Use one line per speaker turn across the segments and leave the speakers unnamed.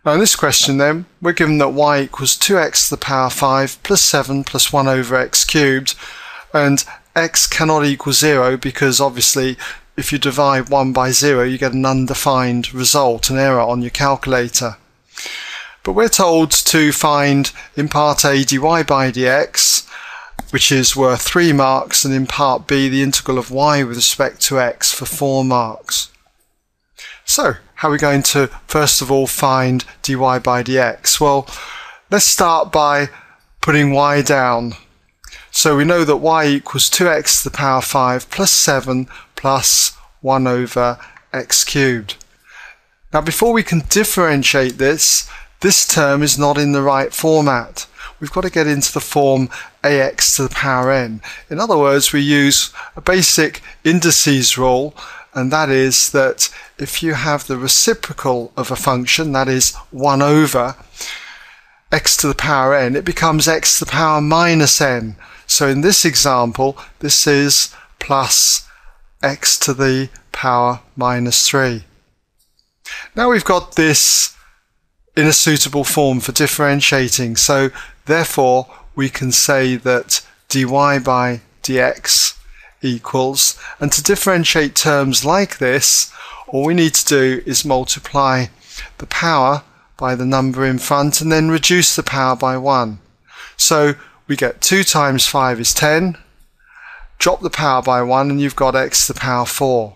Now in this question then, we're given that y equals 2x to the power 5 plus 7 plus 1 over x cubed, and x cannot equal 0 because obviously if you divide 1 by 0 you get an undefined result, an error on your calculator. But we're told to find in part A dy by dx, which is worth 3 marks, and in part B the integral of y with respect to x for 4 marks. So, how are we going to first of all find dy by dx? Well, let's start by putting y down. So we know that y equals 2x to the power 5 plus 7 plus 1 over x cubed. Now before we can differentiate this term is not in the right format. We've got to get into the form ax to the power n. In other words, we use a basic indices rule, and that is that if you have the reciprocal of a function, that is 1 over x to the power n, it becomes x to the power minus n. So in this example, this is plus x to the power minus 3. Now we've got this in a suitable form for differentiating, so therefore we can say that dy by dx equals, and to differentiate terms like this, all we need to do is multiply the power by the number in front and then reduce the power by 1. So we get 2 times 5 is 10, drop the power by 1 and you've got x to the power 4.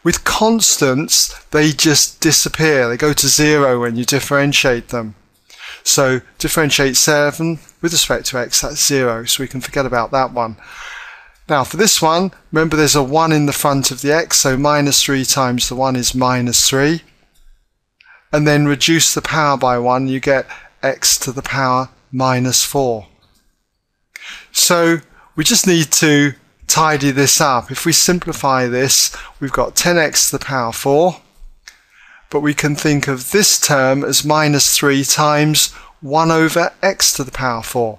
With constants, they just disappear. They go to 0 when you differentiate them. So differentiate 7 with respect to x, that's 0, so we can forget about that one. Now for this one, remember there's a 1 in the front of the x, so minus 3 times the 1 is minus 3. And then reduce the power by 1, you get x to the power minus 4. So we just need to tidy this up. If we simplify this, we've got 10x to the power 4, but we can think of this term as minus 3 times 1 over x to the power 4,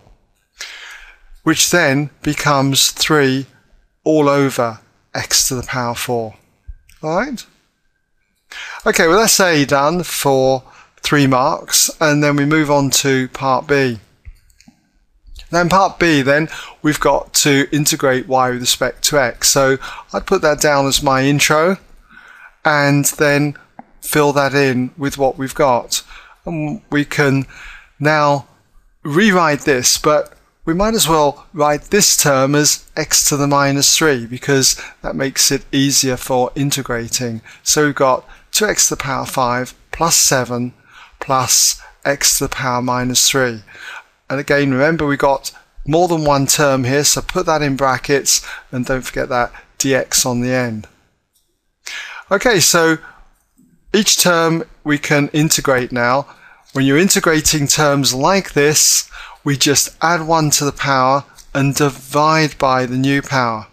which then becomes 3 all over x to the power 4. Alright? Okay, well that's A done for 3 marks, and then we move on to part B. Now in part B then, we've got to integrate y with respect to x. So I'd put that down as my intro, and then fill that in with what we've got. And we can now rewrite this, but we might as well write this term as x to the minus 3 because that makes it easier for integrating. So we've got 2x to the power 5 plus 7 plus x to the power minus 3. And again, remember we got more than one term here, so put that in brackets and don't forget that dx on the end. Okay, so each term we can integrate now. When you're integrating terms like this, we just add 1 to the power and divide by the new power.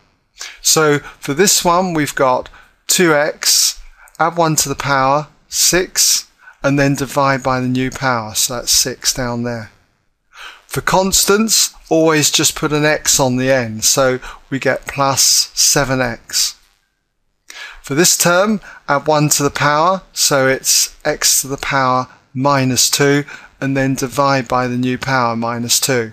So for this one, we've got 2x, add 1 to the power, 6, and then divide by the new power. So that's 6 down there. For constants, always just put an x on the end. So we get plus 7x. For this term, add 1 to the power, so it's x to the power minus 2, and then divide by the new power minus 2.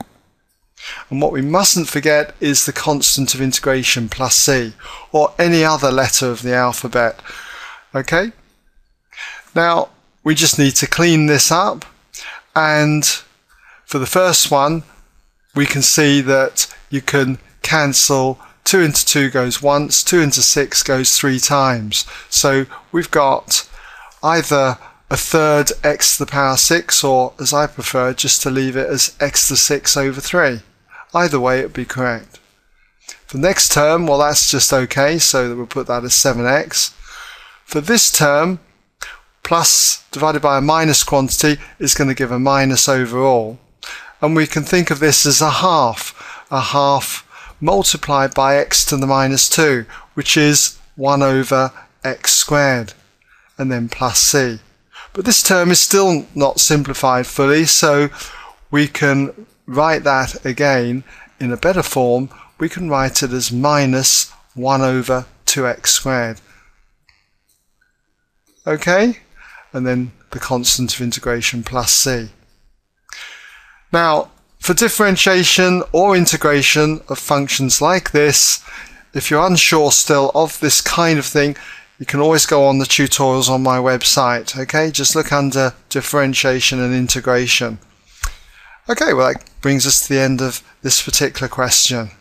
And what we mustn't forget is the constant of integration plus c, or any other letter of the alphabet. Okay? Now, we just need to clean this up, and for the first one, we can see that you can cancel 2 into 2 goes once, 2 into 6 goes 3 times. So we've got either a third x to the power 6, or as I prefer, just to leave it as x to the 6 over 3. Either way, it would be correct. For the next term, well, that's just okay, so we'll put that as 7x. For this term, plus divided by a minus quantity is going to give a minus overall. And we can think of this as a half multiplied by x to the minus 2, which is 1 over x squared, and then plus c. But this term is still not simplified fully, so we can write that again in a better form. We can write it as minus 1 over 2x squared. Okay? and then the constant of integration plus c. Now, for differentiation or integration of functions like this, if you're unsure still of this kind of thing, you can always go on the tutorials on my website. Okay, just look under differentiation and integration. Okay, well, that brings us to the end of this particular question.